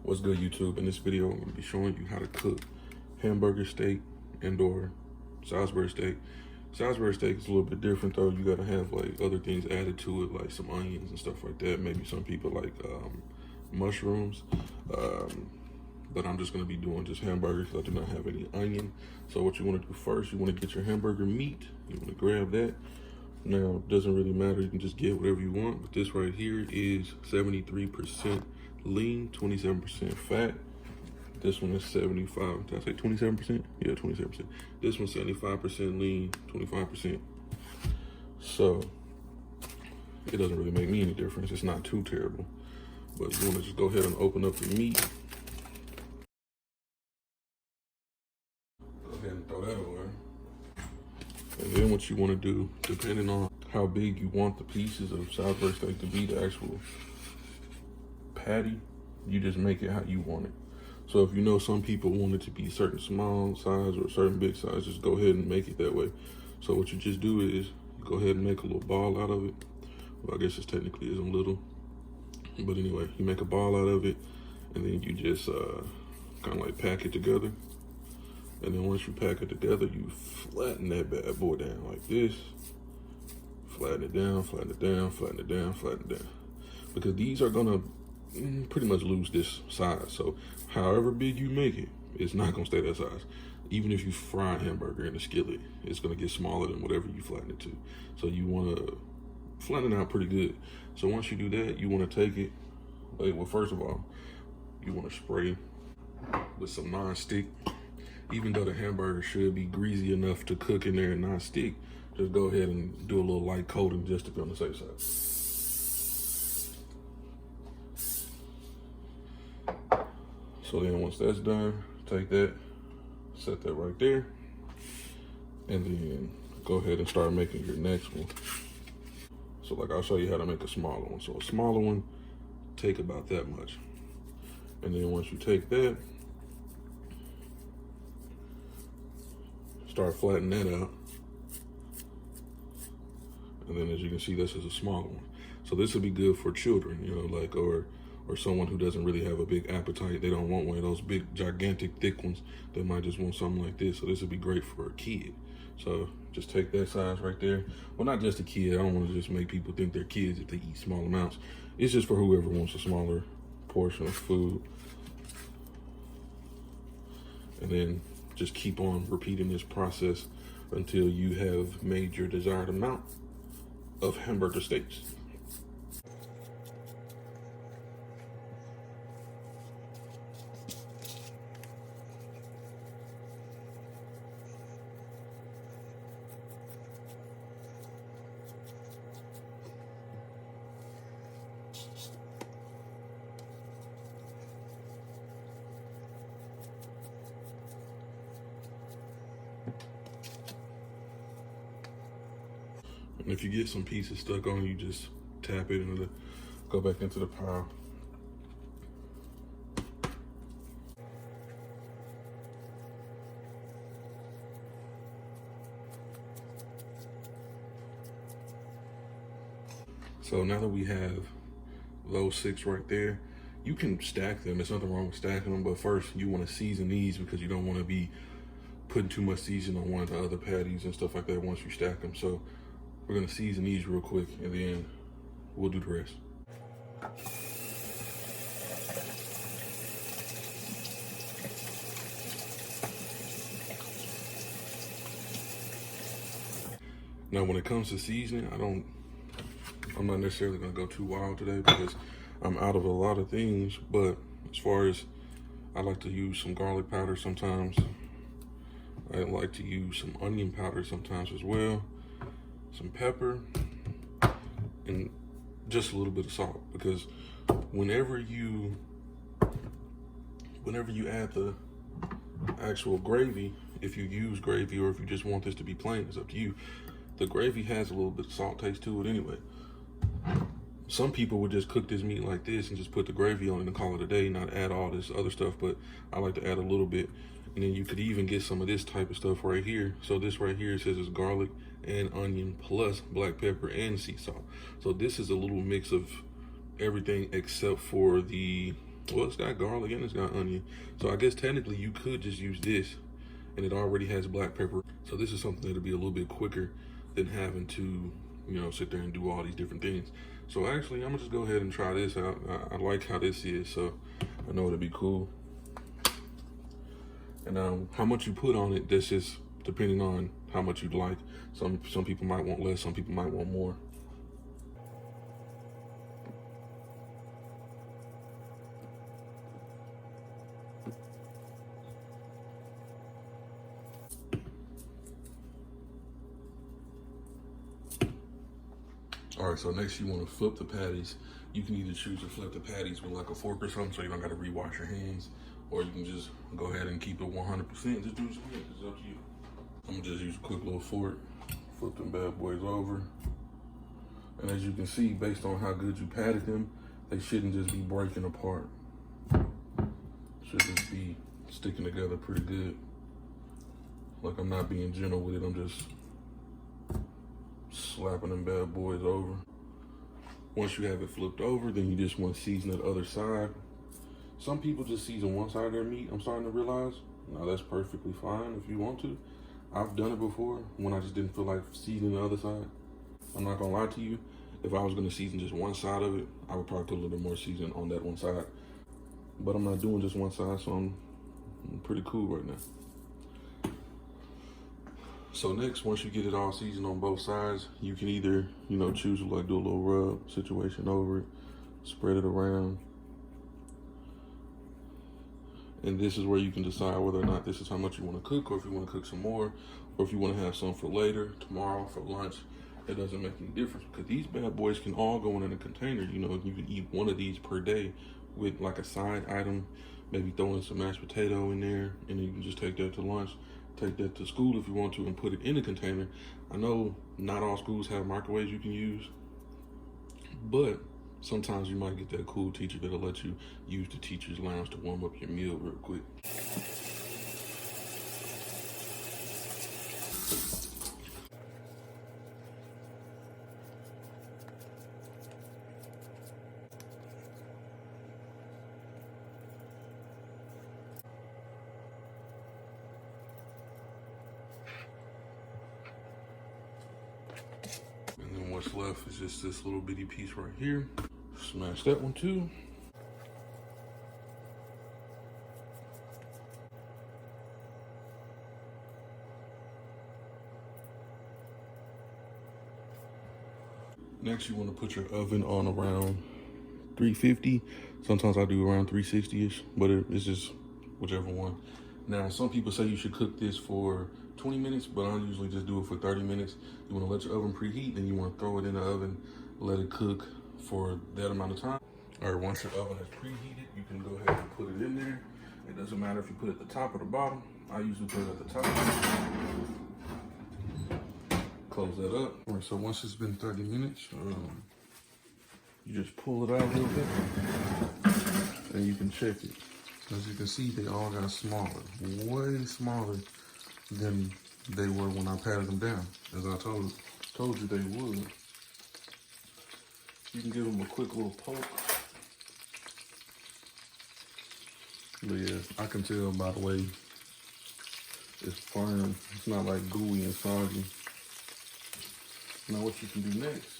What's good, YouTube? In this video, I'm gonna be showing you how to cook hamburger steak and/or Salisbury steak. Salisbury steak is a little bit different though. You gotta have like other things added to it, like some onions and stuff like that. Maybe some people like mushrooms. But I'm just gonna be doing just hamburgers because I do not have any onion. So what you wanna do first, you wanna get your hamburger meat. You wanna grab that. Now, it doesn't really matter, you can just get whatever you want, but this right here is 73% lean, 27% fat. This one is 75, did I say 27%? Yeah, 27%. This one's 75% lean, 25%. So, it doesn't really make me any difference. It's not too terrible. But you wanna just go ahead and open up the meat. Go ahead and throw that away. And then what you wanna do, depending on how big you want the pieces of Salisbury steak to be, the actual patty, you just make it how you want it. So if you know some people want it to be a certain small size or a certain big size, just go ahead and make it that way. So what you just do is you go ahead and make a little ball out of it. Well, I guess it technically isn't little, but anyway, you make a ball out of it, and then you just kind of like pack it together. And then once you pack it together, you flatten that bad boy down like this. Flatten it down, flatten it down, flatten it down, flatten it down. Because these are gonna pretty much lose this size. So however big you make it, it's not gonna stay that size. Even if you fry a hamburger in a skillet, it's gonna get smaller than whatever you flatten it to. So you wanna flatten it out pretty good. So once you do that, you wanna take it, well, first of all, you wanna spray with some non-stick. Even though the hamburger should be greasy enough to cook in there and not stick, just go ahead and do a little light coating just to be on the safe side. So then once that's done, take that, set that right there, and then go ahead and start making your next one. So like I'll show you how to make a smaller one. So a smaller one, take about that much. And then once you take that, start flattening that out. And then as you can see, this is a smaller one. So this would be good for children, you know, like, or someone who doesn't really have a big appetite. They don't want one of those big, gigantic, thick ones. They might just want something like this. So this would be great for a kid. So just take that size right there. Well, not just a kid. I don't want to just make people think they're kids if they eat small amounts. It's just for whoever wants a smaller portion of food. And then just keep on repeating this process until you have made your desired amount of hamburger steaks. And if you get some pieces stuck on, you just tap it and go back into the pile. So now that we have those 6 right there, you can stack them. There's nothing wrong with stacking them, but first you want to season these because you don't want to be putting too much seasoning on one of the other patties and stuff like that once you stack them. So we're gonna season these real quick and then we'll do the rest. Now when it comes to seasoning, I'm not necessarily gonna go too wild today because I'm out of a lot of things, but as far as, I like to use some garlic powder sometimes. I like to use some onion powder sometimes as well. Some pepper, and just a little bit of salt, because whenever you add the actual gravy, if you use gravy or if you just want this to be plain, it's up to you. The gravy has a little bit of salt taste to it anyway. Some people would just cook this meat like this and just put the gravy on it and call it a day, not add all this other stuff, but I like to add a little bit. And then you could even get some of this type of stuff right here. So this right here says it's garlic and onion plus black pepper and sea salt. So this is a little mix of everything except for the Well, it's got garlic and it's got onion. So I guess technically you could just use this, and it already has black pepper. So this is something that'll be a little bit quicker than having to, you know, sit there and do all these different things. So actually, I'm gonna just go ahead and try this out. I like how this is, so I know it'll be cool. And how much you put on it, that's just depending on how much you'd like. Some people might want less, some people might want more. All right, so next you want to flip the patties. You can either choose to flip the patties with like a fork or something, so you don't got to rewash your hands, or you can just go ahead and keep it 100%. Just do what you want. It's up to you. I'm gonna just use a quick little fork, flip them bad boys over. And as you can see, based on how good you patted them, they shouldn't just be breaking apart. Should just be sticking together pretty good. Like, I'm not being gentle with it, I'm just slapping them bad boys over. Once you have it flipped over, then you just want to season the other side. Some people just season one side of their meat, I'm starting to realize. Now that's perfectly fine if you want to. I've done it before when I just didn't feel like seasoning the other side. I'm not gonna lie to you, if I was gonna season just one side of it, I would probably put a little bit more seasoning on that one side. But I'm not doing just one side, so I'm pretty cool right now. So next, once you get it all seasoned on both sides, you can either, you know, choose to like do a little rub situation over it, spread it around. And this is where you can decide whether or not this is how much you want to cook, or if you want to cook some more, or if you want to have some for later, tomorrow, for lunch. It doesn't make any difference, because these bad boys can all go in a container. You know, you can eat one of these per day with like a side item, maybe throw in some mashed potato in there, and you can just take that to lunch, take that to school if you want to, and put it in a container. I know not all schools have microwaves you can use, but sometimes you might get that cool teacher that'll let you use the teacher's lounge to warm up your meal real quick. And then what's left is just this little bitty piece right here. Smash that one too. Next, you want to put your oven on around 350. Sometimes I do around 360-ish, but it's just whichever one. Now, some people say you should cook this for 20 minutes, but I usually just do it for 30 minutes. You want to let your oven preheat, then you want to throw it in the oven, let it cook for that amount of time. All right, once your oven is preheated, you can go ahead and put it in there. It doesn't matter if you put it at the top or the bottom. I usually put it at the top. Close that up. All right, so once it's been 30 minutes, you just pull it out a little bit, and you can check it. As you can see, they all got smaller, way smaller than they were when I patted them down, as I told you they would. You can give them a quick little poke. But yeah, I can tell by the way it's firm. It's not like gooey and soggy. Now what you can do next,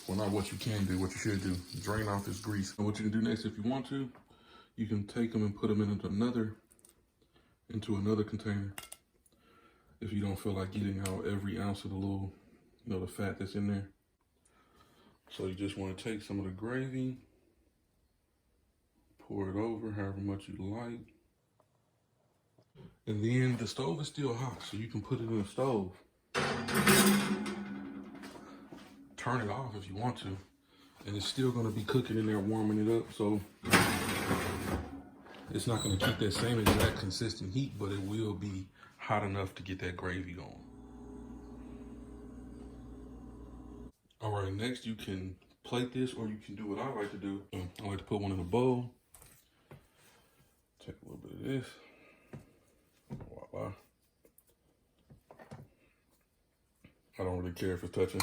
well, not what you can do, what you should do, drain off this grease. And what you can do next, if you want to, you can take them and put them into another container. If you don't feel like getting out every ounce of the little, you know, the fat that's in there. So you just want to take some of the gravy, pour it over however much you like. And then the stove is still hot, so you can put it in the stove. Turn it off if you want to, and it's still going to be cooking in there, warming it up. So it's not going to keep that same exact consistent heat, but it will be hot enough to get that gravy going. All right, next you can plate this, or you can do what I like to do. I like to put one in a bowl. Take a little bit of this. Voila. I don't really care if it's touching.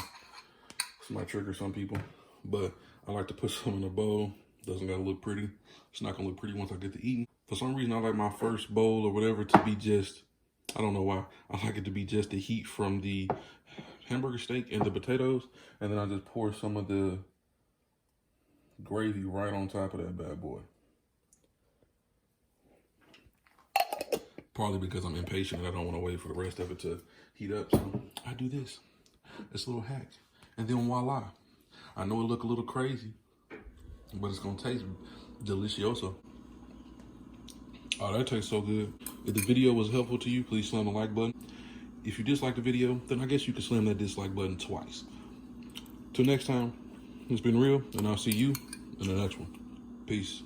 This might trigger some people, but I like to put some in a bowl, Doesn't gotta look pretty. It's not gonna look pretty once I get to eating. For some reason, I like my first bowl or whatever to be just, I don't know why. I like it to be just the heat from the hamburger steak and the potatoes. And then I just pour some of the gravy right on top of that bad boy. Probably because I'm impatient and I don't want to wait for the rest of it to heat up. So I do this. It's a little hack. And then voila. I know it look a little crazy, but it's gonna taste delicioso. Oh, that tastes so good. If the video was helpful to you, please slam the like button. If you dislike the video, then I guess you can slam that dislike button twice. Till next time, it's been real, and I'll see you in the next one. Peace.